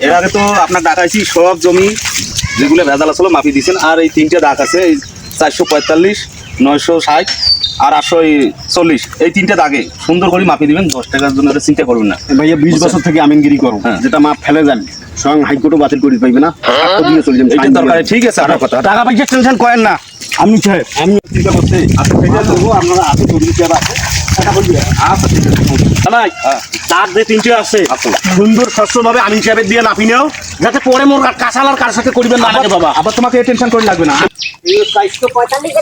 এর আগে তো আপনার দেখাইছি সব জমি যেগুলো ভেজাল আসলে মাপি দিয়েছেন, আর এই তিনটে দাগ আছে, এই 445, 960 আর 840, এই তিনটে দাগে সুন্দর করে মাপি দিবেন। 10 টাকার জন্য চিন্তা করবেন না ভাইয়া। 20 বছর থেকে আমিনগিরি করো, যেটা মাপ ফেলে যান স্বয়ং হাইকোর্টও বাতিল করে পাইবে না, দিয়ে চলে যাবেন। এইটা দরকার। ঠিক আছে, আপনার কথা। টাকা পয়সা টেনশন করেন না। আমি সাহেব আমি চিন্তা করছি আচ্ছা ঠিক আছে, আপনারা আছে চৌধুরী সাহেব আছে টাকা বলবি। আচ্ছা ঠিক আছে নাই তার যে তিনটে আছে সুন্দর স্বচ্ছভাবে আমিন সাহেবের দিয়ে নাপি নাও, যাতে পরে মোর কাঁচালার কার সাথে করিবেন না লাগে বাবা। আবার তোমাকে টেনশন করে লাগবে না। 445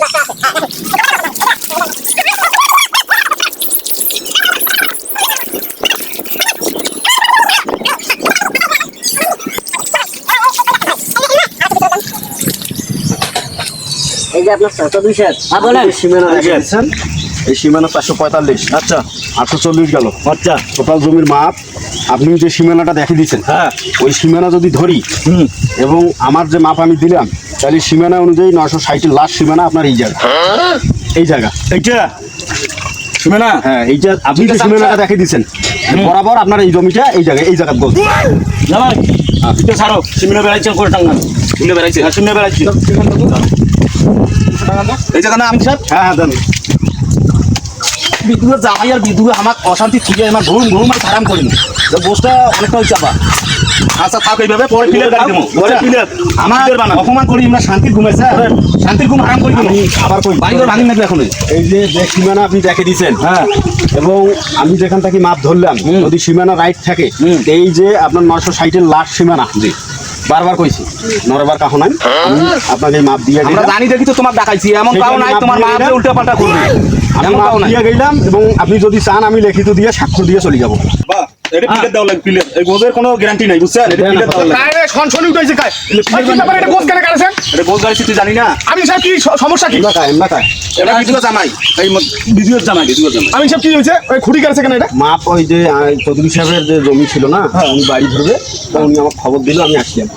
এই যে আপনার 420 বলেন। সীমানা দেখেছেন, এই সীমানা 445, আচ্ছা 840 গেল। আচ্ছা টোটাল জমির মাপ আপনি যে সীমানাটা দেখে দিচ্ছেন, হ্যাঁ ওই সীমানা যদি ধরি এবং আমার যে মাপ আমি দিলাম, তাহলে সীমানা অনুযায়ী 960 লাস্ট সীমানা আপনার এই জায়গা, এই জায়গা এইটা সীমানা। হ্যাঁ এইটা আপনি যে সীমানাটা দেখে দিচ্ছেন বরাবর আপনার এই জমিটা এই জায়গায়, এই জায়গা বলতে এটা ছাড়ো। সীমানা বেড়াইছেন করে টাঙ্গা, সীমানা বেড়াইছে, হ্যাঁ সীমানা বেড়াইছে এই জায়গা না আমি সাহেব। হ্যাঁ হ্যাঁ দেন। বিদ্যুৎ জামাই আর বিদ্যুৎ আমার অশান্তি থেকে আমার ঘুম ঘুম আর খারাপ করিনি, বসটা অনেকটা হয়েছে আবার। আচ্ছা থাক, এইভাবে পরে প্লেয়ার গাড়ি দেবো। আমার অপমান করি আমরা শান্তির ঘুমাইছে, শান্তির ঘুম হারাম করি দেবো। আবার কই বাড়ি ঘর ভাঙি নাকি এখন? এই যে সীমানা আপনি দেখে দিচ্ছেন, হ্যাঁ এবং আমি যেখান থেকে মাপ ধরলাম যদি সীমানা রাইট থাকে, এই যে আপনার 960 লাস্ট সীমানা, জি বারবার কইছি নরবার কাহো নাই, আমি আপনাকে এই মাপ দিয়ে আমরা গেলাম। জানি দেখি তো তোমার দেখাইছি, এমন কাউ নাই তোমার মা উল্টা পাল্টা করবে, আমি এমন মাপ কাউ নাই। দিয়ে গেলাম এবং আপনি যদি চান আমি লিখিত দিয়ে স্বাক্ষর দিয়ে চলে যাবো। বাহ, এটা প্লেয়ার দেওয়া লাগে, প্লেয়ার। এই গোজের কোনো গ্যারান্টি নাই, বুঝছেন? এটা প্লেয়ার দেওয়া লাগে। কারে সনসনি উঠাইছে কায় কি ব্যাপার? এটা গোস কেন কারেছেন? এটা গোজ গাড়ি তুই জানি না? আমি স্যার কি সমস্যা কি? না কায় এটা বিদ্যুৎ জামাই, এই বিদ্যুৎ জামাই, বিদ্যুৎ জামাই। আমি স্যার কি হয়েছে? ওই খুঁটি কারেছে কেন এটা? মাপ ওই যে চৌধুরী সাহেবের যে জমি ছিল না, উনি বাড়ি ধরবে, তো উনি আমার খবর দিল, আমি আসলাম।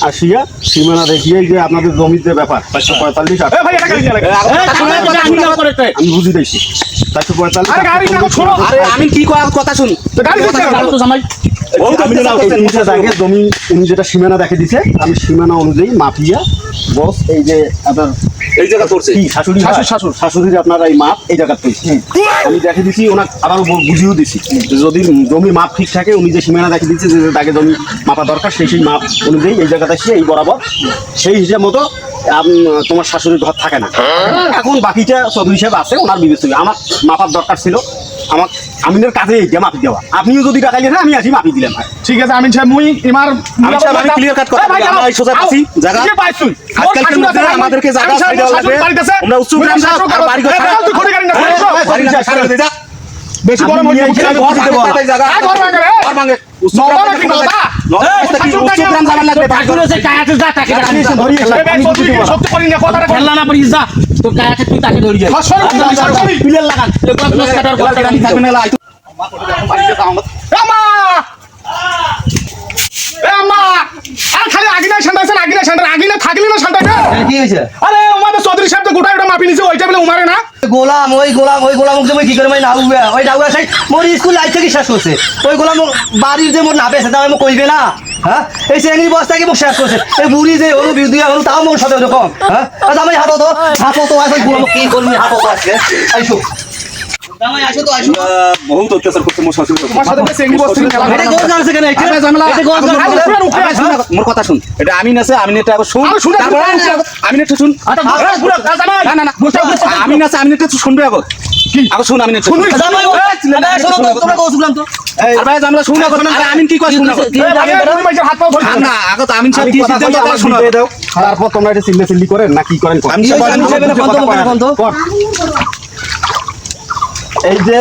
আসিয়া সীমানা দেখিয়ে যে আপনাদের জমির যে ব্যাপার 445, এ ভাই এটা কারে দিয়ে লাগে? আমি বুঝি দিয়েছি 445। আরে গাড়ি না ছোড়ো। আরে আমি কি কথা শুন, তো গাড়ি দিচ্ছে কেন? তো জামাই আমি না ওই তিনটা জায়গায় জমি উনি যেটা সীমানা দেখে দিছে, আমি সীমানা অনুযায়ী মাপিয়া বস এই যে আপনার এই জায়গা পড়ছে। কি শাশুড়ি শাশুড়ির আপনার এই মাপ এই জায়গা পেয়েছি, আমি দেখে দিছি, ওনাকে আবার বুঝিয়েও দিছি যে যদি জমির মাপ ঠিক থাকে, উনি যে সীমানা দেখে দিচ্ছে যে তাকে জমি মাপা দরকার, সেই মাপ অনুযায়ী এই জায়গাটা এসে এই বরাবর সেই হিসাব মতো তোমার শাশুড়ির ঘর থাকে না। এখন বাকিটা চৌধুরী সাহেব আছে, ওনার বিবেচনা। আমার মাপার দরকার ছিল, আমার আমিনের কাছে এইটা মাপি দেওয়া। আপনিও যদি টাকাইলেন না, আমি আসি মাপি দিলাম। ঠিক আছে আমিন সাহেব, মুই এমার আমি সাহেব আমি ক্লিয়ার কাট কথা বলি, আমরা এই সোজা পাচ্ছি জায়গা। কি পাইছুই? আজকাল কিন্তু আমাদেরকে জায়গা ছাড় দেওয়া লাগবে। আমরা উচ্চ গ্রাম আর বাড়ি ঘর তুই খুঁটি গাড়ি না বাড়ি না ছাড় দে যা। বেশি গরম হয়ে ঘর দিতে বল। জায়গা ঘর ভাঙে রে। ঘর ভাঙে। উচ্চ নবা গ্রাম নাকি নবা? উচ্চ গ্রাম যাবার লাগবে। কাজ করেছে কায়াতে যা তাকে সত্যি করি না কথাটা খেলনা না পারিস যা তো কায়াতে তুই তাকে ধরি যা পিলার লাগান প্লাস কাটার কথা গাড়ি থাকবে না লাই। রামা রামা আর খালি আগিনা শান্তাছেন, আগিনা শান্তা, আগিনা থাকলি না শান্তাবে। কি হইছে আরে আমাদের চৌধুরী সাহেব তো গোটা গোটা মাপি নিছে, ওইটা বলে উমারে না। গোলাম ওই গোলাম যে কি করে মই নাও ওই ডাউয়া সাই মোর স্কুল লাইফ থেকে শেষ করছে। ওই গোলাম বাড়ির যে মোর নাপে আছে তাও আমি কইবে না, হ্যাঁ এই শ্রেণীর বস্তা কি মোক শেষ করছে। এই বুড়ি যে হলো বিদুয়া হলো তাও মোর সাথে এরকম, হ্যাঁ জামাই হাতো তো আইসো গোলাম কি করবি হাতো তো আজকে আইসো জামাই আইসো তো আইসো। বহুত অত্যাচার করতে মোর শাশুড়ি। তোমার সাথে শ্রেণী বস্তি খেলা এটা গোল জানছে কেন এটা গোল জানছে মোর কথা শুন, এটা আমি নাছে, আমি নেটা আবার শুন। আরে শুনে তারপর আমি নেটা শুন। না না না, আমি নাছে, আমি নেটা শুনবে আগে। কি আগে শুন, আমি নেটা শুন। জামাই আরে শোনো তো তোমরা কও শুনলাম তো আর ভাই আমরা শুন আগে। আরে আমি কি কই শুন আগে। হাত পা ধরে না আগে তো আমি সাহেব কি সিদ্ধান্ত কথা শুনো। তারপর তোমরা এটা চিল্লি করেন না কি করেন? আমি এই যে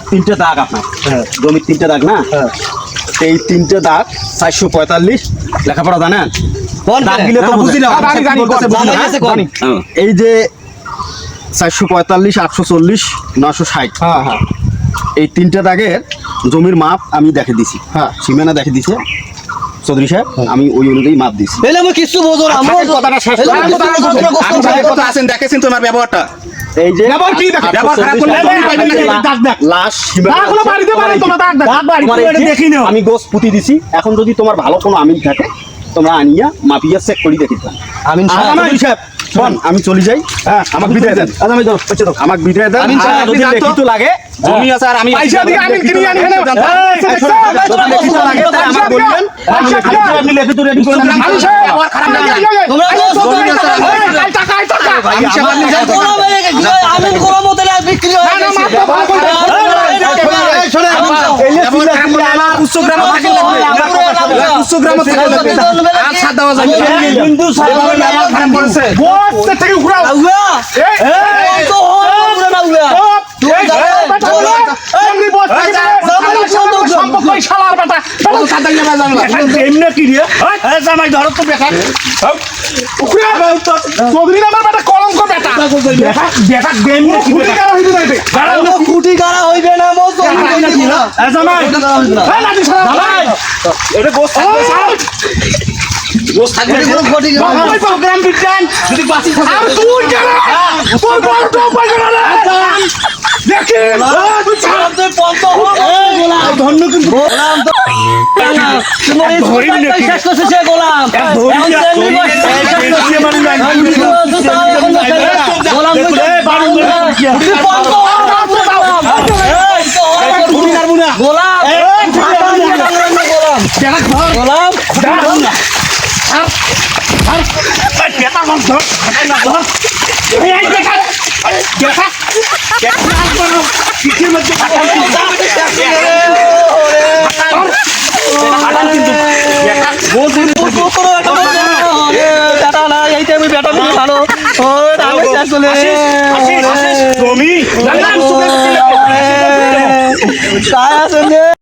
তিনটে দাগ আপনার জমির তিনটে দাগ না, এই তিনটে দাগ 445 লেখাপড়া জানেন? দাগগুলো তো বুঝি না। এই যে 445, 840, 960, হ্যাঁ হ্যাঁ এই তিনটে দাগের জমির মাপ আমি দেখে দিছি, হ্যাঁ সীমানা দেখে দিছে চৌধুরী সাহেব, আমি ওই অনুযায়ী মাপ দিছি। এলে আমি কিছু বোঝো না আমার কথাটা শেষ আমি কথা আছেন দেখেছেন তোমার ব্যবহারটা। এই যে ব্যবহার কি দেখেন? ব্যবহার খারাপ করলে এই, এই, এই, এই, দাগ, দাগ। লাশ দাগগুলো বাড়িতে বাড়াই তোমরা, দাগ, দাগ। আমি গোস পুঁতি দিছি। এখন যদি তোমার ভালো কোনো আমিন থাকে তোমরা আনিয়া মাপিয়া চেক করি দেখি আমিন সাহেব। আমিন সাহেব শোন, আমি চলে যাই। হ্যাঁ, আমাকে বিদায় দেন। আমি ধরো হচ্ছে তো আমাকে বিদায় দেন। আমিন সাহেব, আর যদি আপনি যান তো। লিখিত লাগে জমি আছে আর আমি পয়সা দিয়ে আমিন কিনে আনি এখানে। এই, দেখছো? যদি লিখিত লাগে তাহলে আমাকে বলবেন। আমি পয়সা দিয়ে। আপনি লিখিত রেডি করে দেন। আমিন সাহেব, ব্যবহার খারাপ না। এই, এই, এই, তোমরা এই, তো জমি জমি আছে, আছে। এই, টাকা, এই, টাকা। আমিন সাহেব, আপনি যান তো। আমিন কোনো মতে না বিক্রি হয়ে না, না, গেছে। মাপ তো ভালো করে দাও। এই, শোনেন, এই যে ব্যবহার খারাপ করলে আমার উচ্চগ্রাম থেকে লাগবে। উচ্চগ্রাম থেকে লাগবে। আর ছাড় দেওয়া যাবে না। কিন্তু ব্যবহার খারাপ করেছে। বস, থেকে ঘুরাও। এই, এই, চুপ। এই, এই, বেটা, বলো। এমনি বস থেকে বলে, আমার সাথে সম্পর্ক এই শালার বেটা। বলো, এমনি কি রে? এই জামাই ধরো তো বেকার। ঘুরাও। চৌধুরী নামের বেটা, কলঙ্ক বেটা। বেকার গেম কোনো খুঁটি কারো হইতে নাই বে। খুঁটি গাড়া হইবে না মো এই জামাই এই, লাঠি ছাড়া। এটা গোস গোস থাকবে। ওই প্রোগ্রাম বিজ্ঞান যদি বাঁচি থাকে। আর তুই কেন তোর বড়টা পাইবে না রে দেখি তুই ছাড় ধন্য কিন্তু শেষ করছে সে গোলাম জমি काय असं